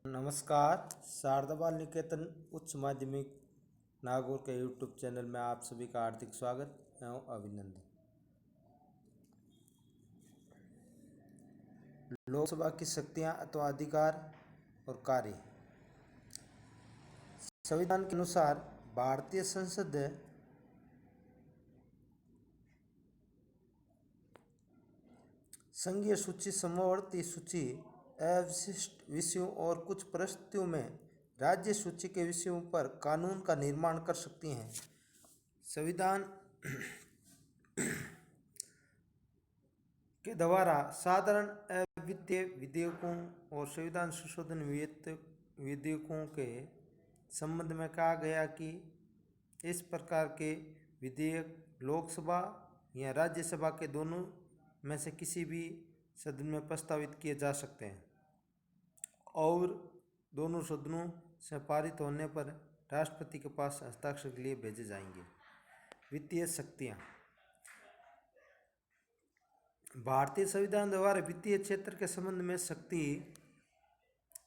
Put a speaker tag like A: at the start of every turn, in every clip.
A: नमस्कार। शारदा बाल निकेतन उच्च माध्यमिक नागौर के यूट्यूब चैनल में आप सभी का हार्दिक स्वागत एवं अभिनंदन। लोकसभा की शक्तियां अथवा अधिकार और कार्य। संविधान के अनुसार भारतीय संसद संघीय सूची, समवर्ती सूची, अविशिष्ट विषयों और कुछ परिस्थितियों में राज्य सूची के विषयों पर कानून का निर्माण कर सकती हैं। संविधान के द्वारा साधारण अवित्तीय विधेयकों और संविधान संशोधन विधेयकों के संबंध में कहा गया कि इस प्रकार के विधेयक लोकसभा या राज्यसभा के दोनों में से किसी भी सदन में प्रस्तावित किए जा सकते हैं और दोनों सदनों से पारित होने पर राष्ट्रपति के पास हस्ताक्षर के लिए भेजे जाएंगे। वित्तीय शक्तियाँ। भारतीय संविधान द्वारा वित्तीय क्षेत्र के संबंध में शक्ति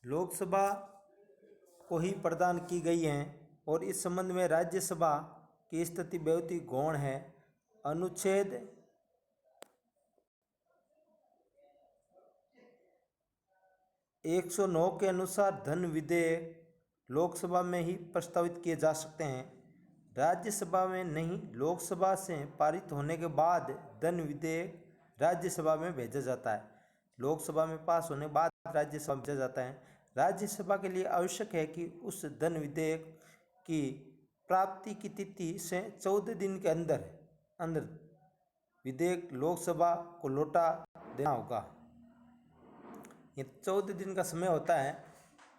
A: लोकसभा को ही प्रदान की गई है और इस संबंध में राज्यसभा की स्थिति बहुत ही गौण है। अनुच्छेद 109 के अनुसार धन विधेयक लोकसभा में ही प्रस्तावित किए जा सकते हैं, राज्यसभा में नहीं। लोकसभा से पारित होने के बाद धन विधेयक राज्यसभा में भेजा जाता है। लोकसभा में पास होने के बाद राज्यसभा में भेजा जाता है। राज्यसभा के लिए आवश्यक है कि उस धन विधेयक की प्राप्ति की तिथि से 14 दिन के अंदर विधेयक लोकसभा को लौटा देना होगा। ये 14 दिन का समय होता है,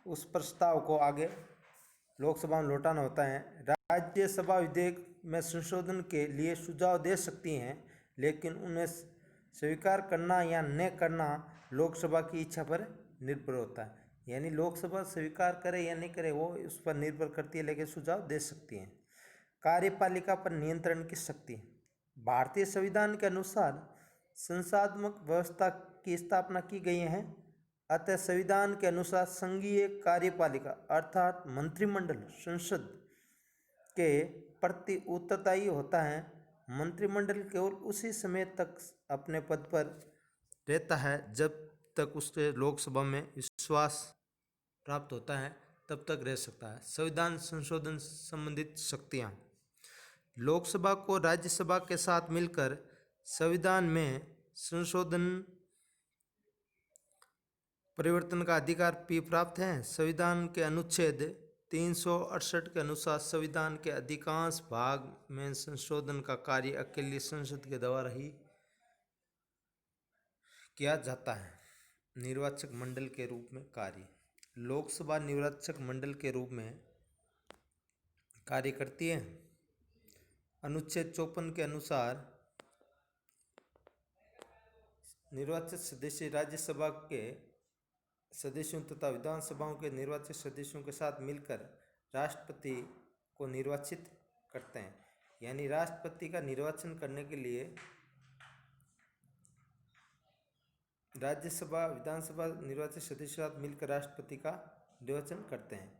A: उस प्रस्ताव को आगे लोकसभा में लौटाना होता है। राज्यसभा विधेयक में संशोधन के लिए सुझाव दे सकती हैं, लेकिन उन्हें स्वीकार करना या न करना लोकसभा की इच्छा पर निर्भर होता है। यानी लोकसभा स्वीकार करे या नहीं करे वो उस पर निर्भर करती है, लेकिन सुझाव दे सकती हैं। कार्यपालिका पर नियंत्रण की शक्ति। भारतीय संविधान के अनुसार संसदात्मक व्यवस्था की स्थापना की गई है, अतः संविधान के अनुसार संघीय कार्यपालिका अर्थात मंत्रिमंडल संसद के प्रति उत्तरदायी होता है। मंत्रिमंडल केवल उसी समय तक अपने पद पर रहता है जब तक उसके लोकसभा में विश्वास प्राप्त होता है, तब तक रह सकता है। संविधान संशोधन संबंधित शक्तियाँ। लोकसभा को राज्यसभा के साथ मिलकर संविधान में संशोधन परिवर्तन का अधिकार भी प्राप्त है। संविधान के अनुच्छेद 368 के अनुसार संविधान के अधिकांश भाग में संशोधन का कार्य अकेले संसद के द्वारा ही किया जाता है। निर्वाचक मंडल के रूप में कार्य। लोकसभा निर्वाचक मंडल के रूप में कार्य करती है। अनुच्छेद 54 के अनुसार निर्वाचित सदस्य राज्यसभा के सदस्यों तथा विधानसभाओं के निर्वाचित सदस्यों के साथ मिलकर राष्ट्रपति को निर्वाचित करते हैं। यानी राष्ट्रपति का निर्वाचन करने के लिए राज्यसभा विधानसभा निर्वाचित सदस्यों के साथ मिलकर राष्ट्रपति का निर्वाचन करते हैं।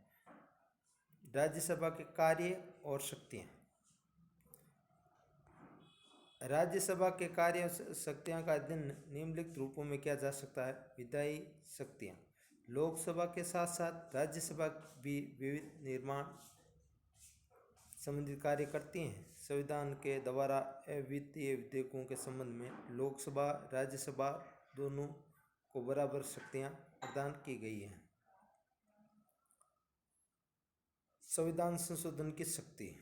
A: राज्यसभा के कार्य और शक्तियाँ। राज्यसभा के कार्य शक्तियों का अध्ययन निम्नलिखित रूपों में किया जा सकता है। विधायी शक्तियाँ। लोकसभा के साथ साथ राज्यसभा भी विविध निर्माण संबंधित कार्य करती हैं। संविधान के द्वारा अवित्तीय विधेयकों के संबंध में लोकसभा राज्यसभा दोनों को बराबर शक्तियाँ प्रदान की गई हैं। संविधान संशोधन की शक्ति।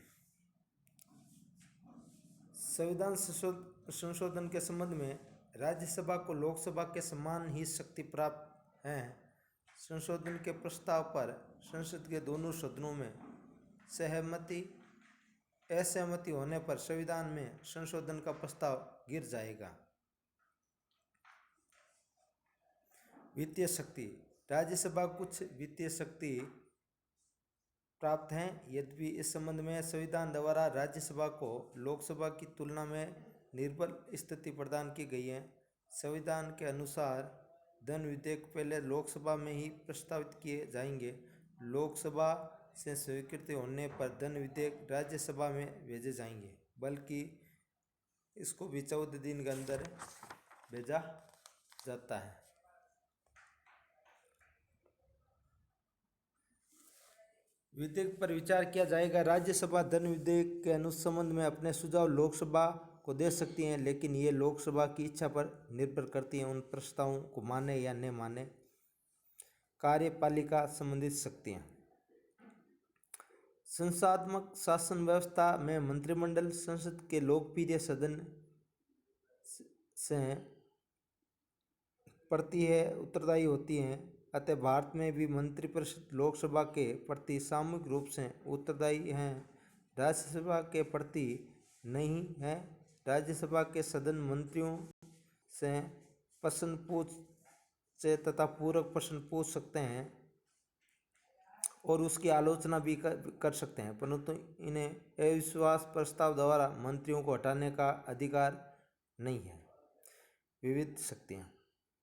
A: संविधान संशोधन के संबंध में राज्यसभा को लोकसभा के समान ही शक्ति प्राप्त है। संशोधन के प्रस्ताव पर संसद के दोनों सदनों में असहमति होने पर संविधान में संशोधन का प्रस्ताव गिर जाएगा। वित्तीय शक्ति। राज्यसभा कुछ वित्तीय शक्ति प्राप्त हैं, यद्यपि इस संबंध में संविधान द्वारा राज्यसभा को लोकसभा की तुलना में निर्बल स्थिति प्रदान की गई है। संविधान के अनुसार धन विधेयक पहले लोकसभा में ही प्रस्तावित किए जाएंगे। लोकसभा से स्वीकृति होने पर धन विधेयक राज्यसभा में भेजे जाएंगे, बल्कि इसको भी 14 दिन के अंदर भेजा जाता है। विधेयक पर विचार किया जाएगा। राज्यसभा धन विधेयक के अनुसंबंध में अपने सुझाव लोकसभा को दे सकती है, लेकिन ये लोकसभा की इच्छा पर निर्भर करती है, उन प्रस्तावों को माने या न माने। कार्यपालिका संबंधित शक्तियाँ। संसदात्मक शासन व्यवस्था में मंत्रिमंडल संसद के लोकप्रिय सदन से प्रति है उत्तरदायी होती हैं। अतः भारत में भी मंत्रिपरिषद लोकसभा के प्रति सामूहिक रूप से उत्तरदायी हैं, राज्यसभा के प्रति नहीं है। राज्यसभा के सदन मंत्रियों से प्रश्न पूछे तथा पूरक प्रश्न पूछ सकते हैं और उसकी आलोचना भी कर सकते हैं, परंतु इन्हें अविश्वास प्रस्ताव द्वारा मंत्रियों को हटाने का अधिकार नहीं है। विविध शक्तियाँ।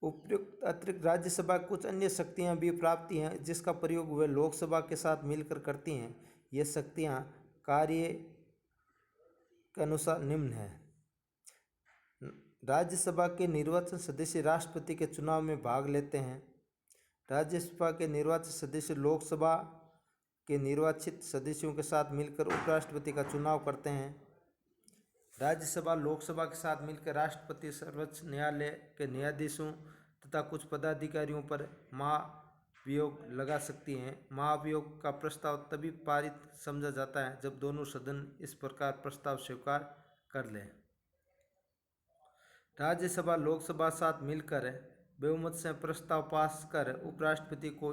A: उपयुक्त अतिरिक्त राज्यसभा कुछ अन्य शक्तियाँ भी प्राप्त हैं, जिसका प्रयोग वे लोकसभा के साथ मिलकर करती हैं। ये शक्तियाँ कार्य के अनुसार निम्न हैं। राज्यसभा के निर्वाचित सदस्य राष्ट्रपति के चुनाव में भाग लेते हैं। राज्यसभा के निर्वाचित सदस्य लोकसभा के निर्वाचित सदस्यों के साथ मिलकर उपराष्ट्रपति का चुनाव करते हैं। राज्यसभा लोकसभा के साथ मिलकर राष्ट्रपति, सर्वोच्च न्यायालय के न्यायाधीशों तथा कुछ पदाधिकारियों पर महाभियोग लगा सकती हैं। महाभियोग का प्रस्ताव तभी पारित समझा जाता है जब दोनों सदन इस प्रकार प्रस्ताव स्वीकार कर लें। राज्यसभा लोकसभा साथ मिलकर बहुमत से प्रस्ताव पास कर उपराष्ट्रपति को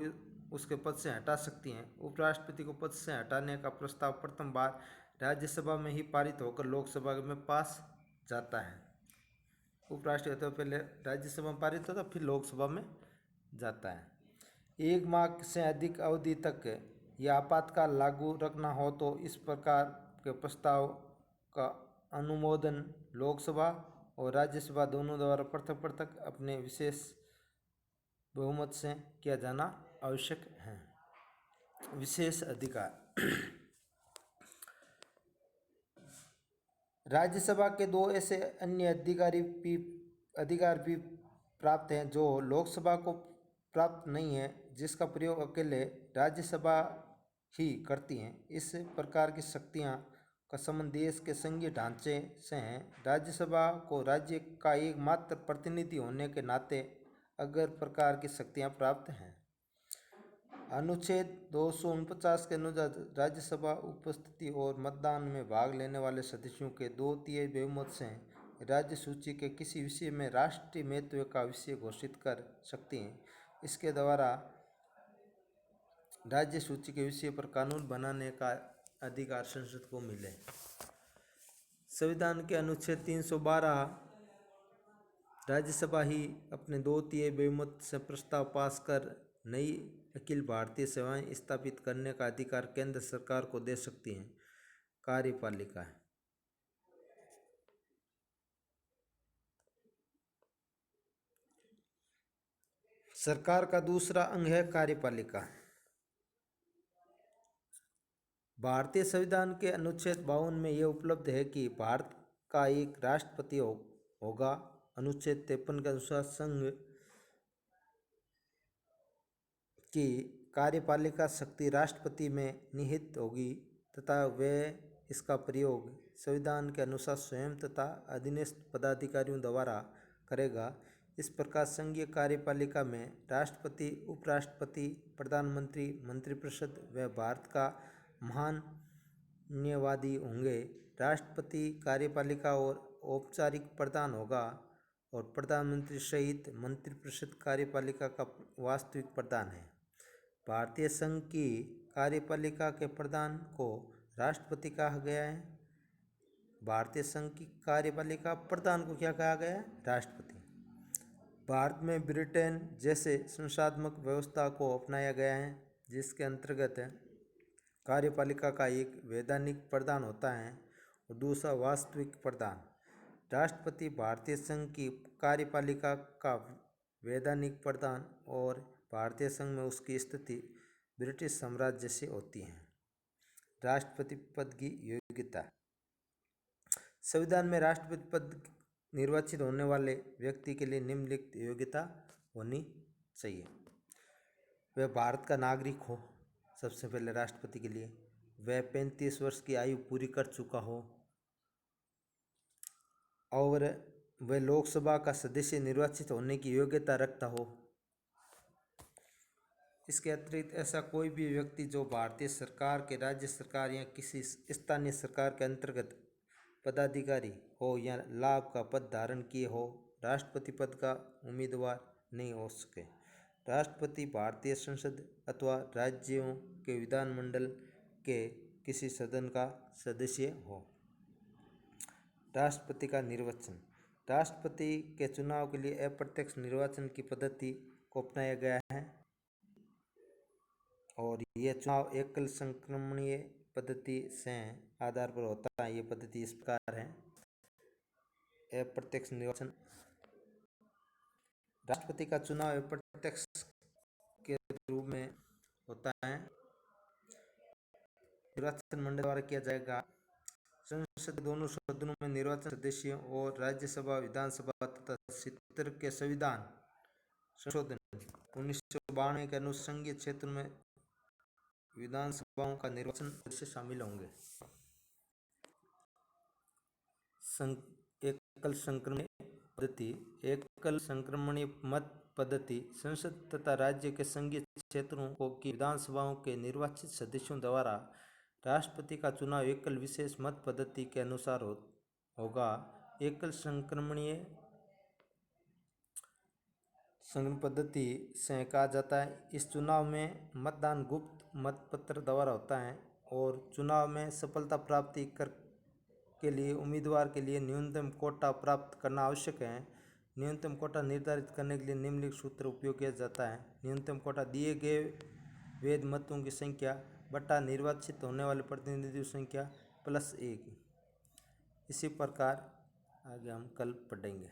A: उसके पद से हटा सकती हैं। उपराष्ट्रपति को पद से हटाने का प्रस्ताव प्रथम बार राज्यसभा में ही पारित होकर लोकसभा में पास जाता है। उपराष्ट्रपति तो पहले राज्यसभा में पारित होता, फिर लोकसभा में जाता है। 1 माह से अधिक अवधि तक यह आपातकाल लागू रखना हो तो इस प्रकार के प्रस्ताव का अनुमोदन लोकसभा और राज्यसभा दोनों द्वारा पृथक पृथक अपने विशेष बहुमत से किया जाना आवश्यक है। विशेष अधिकार। राज्यसभा के 2 ऐसे अन्य अधिकार भी प्राप्त हैं जो लोकसभा को प्राप्त नहीं है, जिसका प्रयोग अकेले राज्यसभा ही करती हैं। इस प्रकार की शक्तियां का संबंध देश के संघीय ढांचे से है। राज्यसभा को राज्य का एकमात्र प्रतिनिधि होने के नाते अगर प्रकार की शक्तियां प्राप्त हैं। अनुच्छेद 249 के अनुसार राज्यसभा उपस्थिति और मतदान में भाग लेने वाले सदस्यों के 2/3 बहुमत से राज्य सूची के किसी विषय में राष्ट्रीय महत्व का विषय घोषित कर सकती हैं। इसके द्वारा राज्य सूची के विषय पर कानून बनाने का अधिकार संसद को मिले। संविधान के अनुच्छेद 312 राज्यसभा ही अपने 2/3 बहुमत से प्रस्ताव पास कर नई अखिल भारतीय सेवाएं स्थापित करने का अधिकार केंद्र सरकार को दे सकती है। कार्यपालिका। सरकार का दूसरा अंग है कार्यपालिका। भारतीय संविधान के अनुच्छेद 52 में यह उपलब्ध है कि भारत का एक राष्ट्रपति होगा। अनुच्छेद 53 के अनुसार संघ की कार्यपालिका शक्ति राष्ट्रपति में निहित होगी तथा वह इसका प्रयोग संविधान के अनुसार स्वयं तथा अधीनस्थ पदाधिकारियों द्वारा करेगा। इस प्रकार संघीय कार्यपालिका में राष्ट्रपति, उपराष्ट्रपति, प्रधानमंत्री, मंत्रिपरिषद व भारत का महान्यायवादी होंगे। राष्ट्रपति कार्यपालिका और औपचारिक प्रधान होगा और प्रधानमंत्री सहित मंत्रिपरिषद कार्यपालिका का वास्तविक प्रधान है। भारतीय संघ की कार्यपालिका के प्रधान को राष्ट्रपति कहा गया है। भारतीय संघ की कार्यपालिका प्रधान को क्या कहा गया है? राष्ट्रपति। भारत में ब्रिटेन जैसे संसदात्मक व्यवस्था को अपनाया गया है, जिसके अंतर्गत कार्यपालिका का एक वैधानिक प्रधान होता है और दूसरा वास्तविक प्रधान। राष्ट्रपति भारतीय संघ की कार्यपालिका का वैधानिक प्रदान और भारतीय संघ में उसकी स्थिति ब्रिटिश साम्राज्य से होती है। राष्ट्रपति पद की योग्यता। संविधान में राष्ट्रपति पद निर्वाचित होने वाले व्यक्ति के लिए निम्नलिखित योग्यता होनी चाहिए। वह भारत का नागरिक हो, सबसे पहले राष्ट्रपति के लिए। वह 35 वर्ष की आयु पूरी कर चुका हो और वह लोकसभा का सदस्य निर्वाचित होने की योग्यता रखता हो। इसके अतिरिक्त ऐसा कोई भी व्यक्ति जो भारतीय सरकार के, राज्य सरकार या किसी स्थानीय सरकार के अंतर्गत पदाधिकारी हो या लाभ का पद धारण किए हो, राष्ट्रपति पद का उम्मीदवार नहीं हो सके। राष्ट्रपति भारतीय संसद अथवा राज्यों के विधानमंडल के किसी सदन का सदस्य हो। राष्ट्रपति का निर्वाचन। राष्ट्रपति के चुनाव के लिए अप्रत्यक्ष निर्वाचन की पद्धति को अपनाया गया है और यह चुनाव एकल संक्रमणीय पद्धति से आधार पर होता है। ये पद्धति इस प्रकार है। अप्रत्यक्ष निर्वाचन। राष्ट्रपति का चुनाव अप्रत्यक्ष के रूप में होता है। निर्वाचन मंडल द्वारा किया जाएगा। संसद दोनों सदनों में निर्वाचन सदस्यों और राज्यसभा, विधानसभा तथा क्षेत्र के संविधान संशोधन 1992 के अनुसार संघीय क्षेत्र में विधानसभाओं का निर्वाचन सदस्य शामिल होंगे। एकल संक्रमणीय पद्धति। एकल संक्रमणीय मत पद्धति संसद तथा राज्य के संघीय क्षेत्रों की विधानसभाओं के निर्वाचित सदस्यों द्वारा राष्ट्रपति का चुनाव एकल विशेष मत पद्धति के अनुसार होगा। एकल संक्रमणीय पद्धति से कहा जाता है। इस चुनाव में मतदान गुप्त मतपत्र द्वारा होता है और चुनाव में सफलता प्राप्ति के लिए उम्मीदवार के लिए न्यूनतम कोटा प्राप्त करना आवश्यक है। न्यूनतम कोटा निर्धारित करने के लिए निम्नलिखित सूत्र उपयोग किया जाता है। न्यूनतम कोटा दिए गए वैध मतों की संख्या बटा निर्वाचित होने वाले प्रतिनिधियों की संख्या +1। इसी प्रकार आगे हम कल पढ़ेंगे।